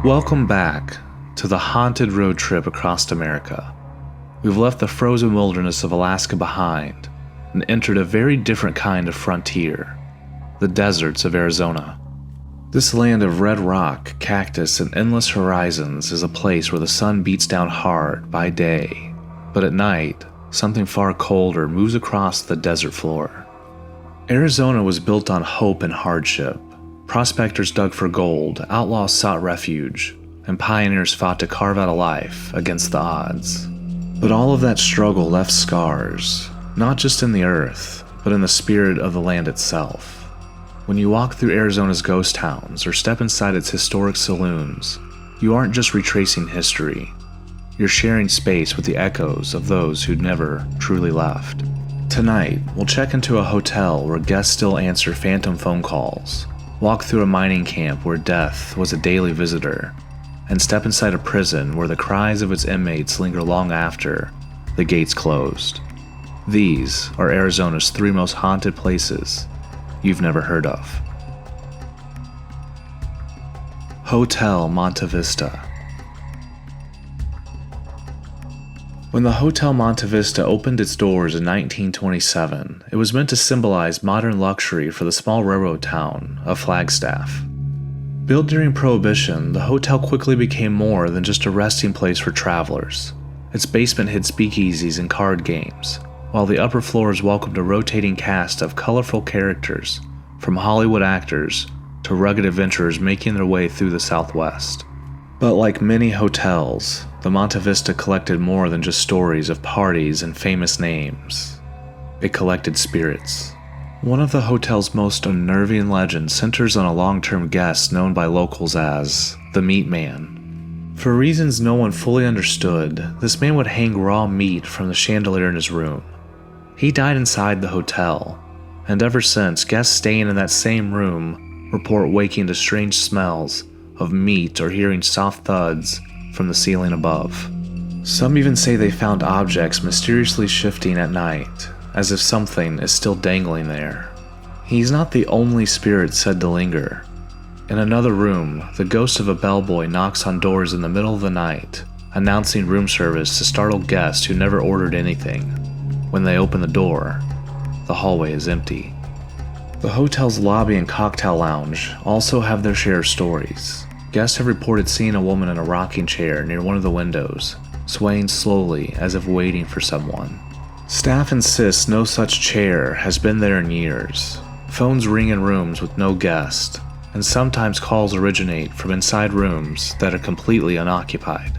Welcome back to the haunted road trip across America. We've left the frozen wilderness of Alaska behind and entered a very different kind of frontier, the deserts of Arizona. This land of red rock, cactus, and endless horizons is a place where the sun beats down hard by day, but at night, something far colder moves across the desert floor. Arizona was built on hope and hardship. Prospectors dug for gold, outlaws sought refuge, and pioneers fought to carve out a life against the odds. But all of that struggle left scars, not just in the earth, but in the spirit of the land itself. When you walk through Arizona's ghost towns or step inside its historic saloons, you aren't just retracing history. You're sharing space with the echoes of those who'd never truly left. Tonight, we'll check into a hotel where guests still answer phantom phone calls, walk through a mining camp where death was a daily visitor, and step inside a prison where the cries of its inmates linger long after the gates closed. These are Arizona's 3 most haunted places you've never heard of. Hotel Monte Vista. When the Hotel Monte Vista opened its doors in 1927, it was meant to symbolize modern luxury for the small railroad town of Flagstaff. Built during Prohibition, the hotel quickly became more than just a resting place for travelers. Its basement hid speakeasies and card games, while the upper floors welcomed a rotating cast of colorful characters, from Hollywood actors to rugged adventurers making their way through the Southwest. But like many hotels, the Monte Vista collected more than just stories of parties and famous names. It collected spirits. One of the hotel's most unnerving legends centers on a long-term guest known by locals as the Meat Man. For reasons no one fully understood, this man would hang raw meat from the chandelier in his room. He died inside the hotel, and ever since, guests staying in that same room report waking to strange smells of meat or hearing soft thuds from the ceiling above. Some even say they found objects mysteriously shifting at night, as if something is still dangling there. He's not the only spirit said to linger. In another room, the ghost of a bellboy knocks on doors in the middle of the night, announcing room service to startle guests who never ordered anything. When they open the door, the hallway is empty. The hotel's lobby and cocktail lounge also have their share of stories. Guests have reported seeing a woman in a rocking chair near one of the windows, swaying slowly as if waiting for someone. Staff insists no such chair has been there in years. Phones ring in rooms with no guest, and sometimes calls originate from inside rooms that are completely unoccupied.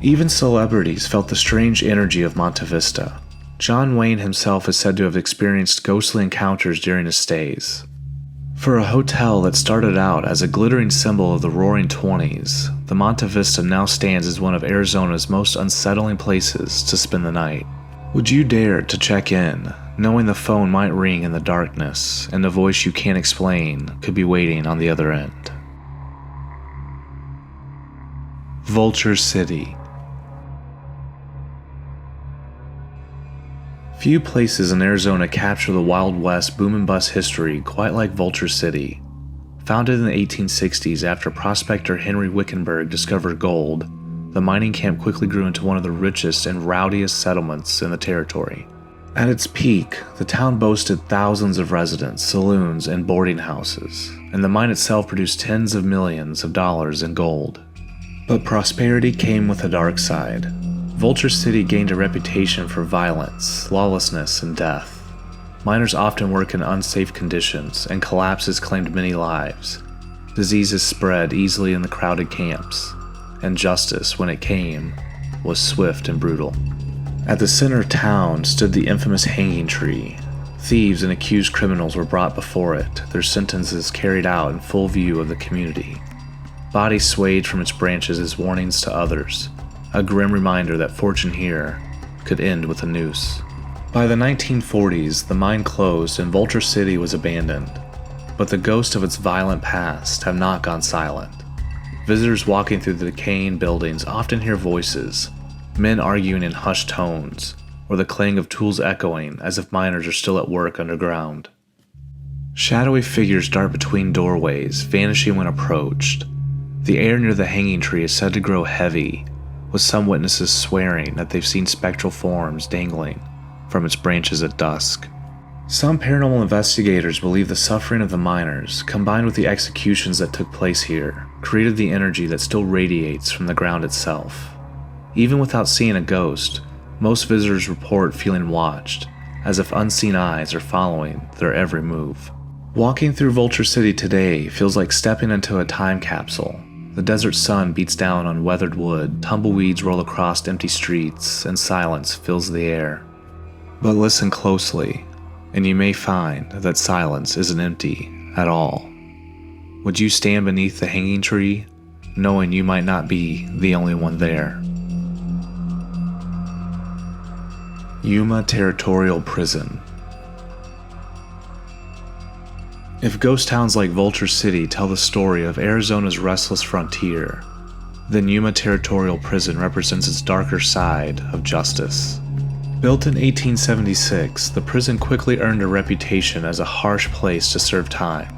Even celebrities felt the strange energy of Monte Vista. John Wayne himself is said to have experienced ghostly encounters during his stays. For a hotel that started out as a glittering symbol of the Roaring '20s, the Monte Vista now stands as one of Arizona's most unsettling places to spend the night. Would you dare to check in, knowing the phone might ring in the darkness and a voice you can't explain could be waiting on the other end? Vulture City. Few places in Arizona capture the Wild West boom and bust history quite like Vulture City. Founded in the 1860s after prospector Henry Wickenburg discovered gold, the mining camp quickly grew into one of the richest and rowdiest settlements in the territory. At its peak, the town boasted thousands of residents, saloons, and boarding houses, and the mine itself produced tens of millions of dollars in gold. But prosperity came with a dark side. Vulture City gained a reputation for violence, lawlessness, and death. Miners often work in unsafe conditions, and collapses claimed many lives. Diseases spread easily in the crowded camps, and justice, when it came, was swift and brutal. At the center of town stood the infamous hanging tree. Thieves and accused criminals were brought before it, their sentences carried out in full view of the community. Bodies swayed from its branches as warnings to others, a grim reminder that fortune here could end with a noose. By the 1940s, the mine closed and Vulture City was abandoned, but the ghosts of its violent past have not gone silent. Visitors walking through the decaying buildings often hear voices, men arguing in hushed tones, or the clang of tools echoing as if miners are still at work underground. Shadowy figures dart between doorways, vanishing when approached. The air near the hanging tree is said to grow heavy, with some witnesses swearing that they've seen spectral forms dangling from its branches at dusk. Some paranormal investigators believe the suffering of the miners, combined with the executions that took place here, created the energy that still radiates from the ground itself. Even without seeing a ghost, most visitors report feeling watched, as if unseen eyes are following their every move. Walking through Vulture City today feels like stepping into a time capsule. The desert sun beats down on weathered wood, tumbleweeds roll across empty streets, and silence fills the air. But listen closely, and you may find that silence isn't empty at all. Would you stand beneath the hanging tree, knowing you might not be the only one there? Yuma Territorial Prison. If ghost towns like Vulture City tell the story of Arizona's restless frontier, then Yuma Territorial Prison represents its darker side of justice. Built in 1876, the prison quickly earned a reputation as a harsh place to serve time.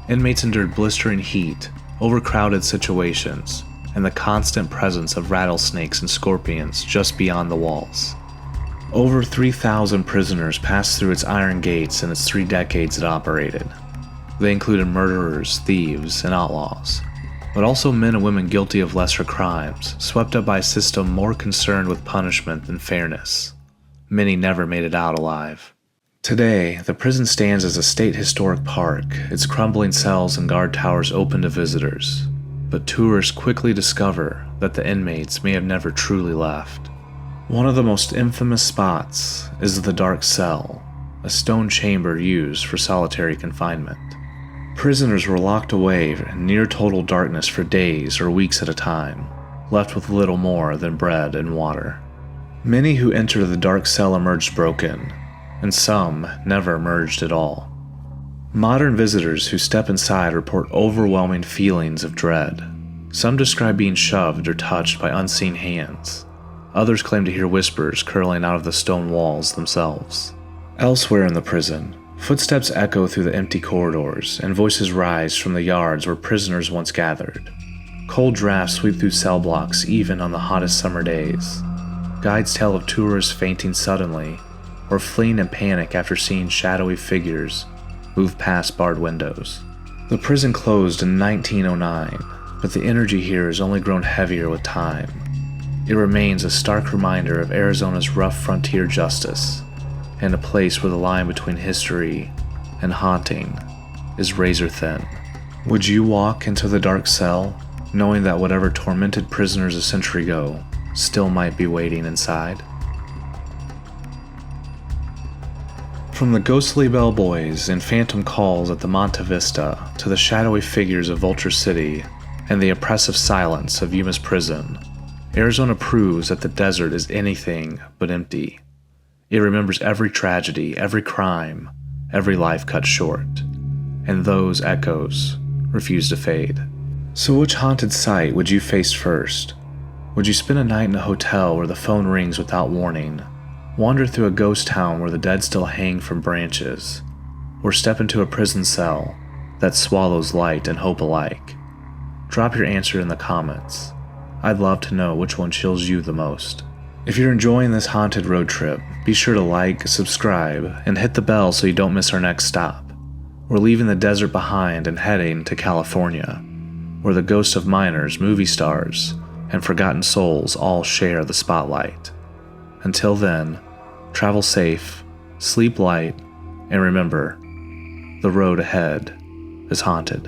Inmates endured blistering heat, overcrowded situations, and the constant presence of rattlesnakes and scorpions just beyond the walls. Over 3,000 prisoners passed through its iron gates in its 3 decades it operated. They included murderers, thieves, and outlaws, but also men and women guilty of lesser crimes, swept up by a system more concerned with punishment than fairness. Many never made it out alive. Today, the prison stands as a state historic park, its crumbling cells and guard towers open to visitors, but tourists quickly discover that the inmates may have never truly left. One of the most infamous spots is the dark cell, a stone chamber used for solitary confinement. Prisoners were locked away in near total darkness for days or weeks at a time, left with little more than bread and water. Many who entered the dark cell emerged broken, and some never emerged at all. Modern visitors who step inside report overwhelming feelings of dread. Some describe being shoved or touched by unseen hands. Others claim to hear whispers curling out of the stone walls themselves. Elsewhere in the prison, footsteps echo through the empty corridors, and voices rise from the yards where prisoners once gathered. Cold drafts sweep through cell blocks even on the hottest summer days. Guides tell of tourists fainting suddenly, or fleeing in panic after seeing shadowy figures move past barred windows. The prison closed in 1909, but the energy here has only grown heavier with time. It remains a stark reminder of Arizona's rough frontier justice, and a place where the line between history and haunting is razor thin. Would you walk into the dark cell, knowing that whatever tormented prisoners a century ago still might be waiting inside? From the ghostly bellboys and phantom calls at the Monte Vista to the shadowy figures of Vulture City and the oppressive silence of Yuma's prison, Arizona proves that the desert is anything but empty. It remembers every tragedy, every crime, every life cut short, and those echoes refuse to fade. So which haunted site would you face first? Would you spend a night in a hotel where the phone rings without warning, wander through a ghost town where the dead still hang from branches, or step into a prison cell that swallows light and hope alike? Drop your answer in the comments. I'd love to know which one chills you the most. If you're enjoying this haunted road trip, be sure to like, subscribe, and hit the bell so you don't miss our next stop. We're leaving the desert behind and heading to California, where the ghosts of miners, movie stars, and forgotten souls all share the spotlight. Until then, travel safe, sleep light, and remember, the road ahead is haunted.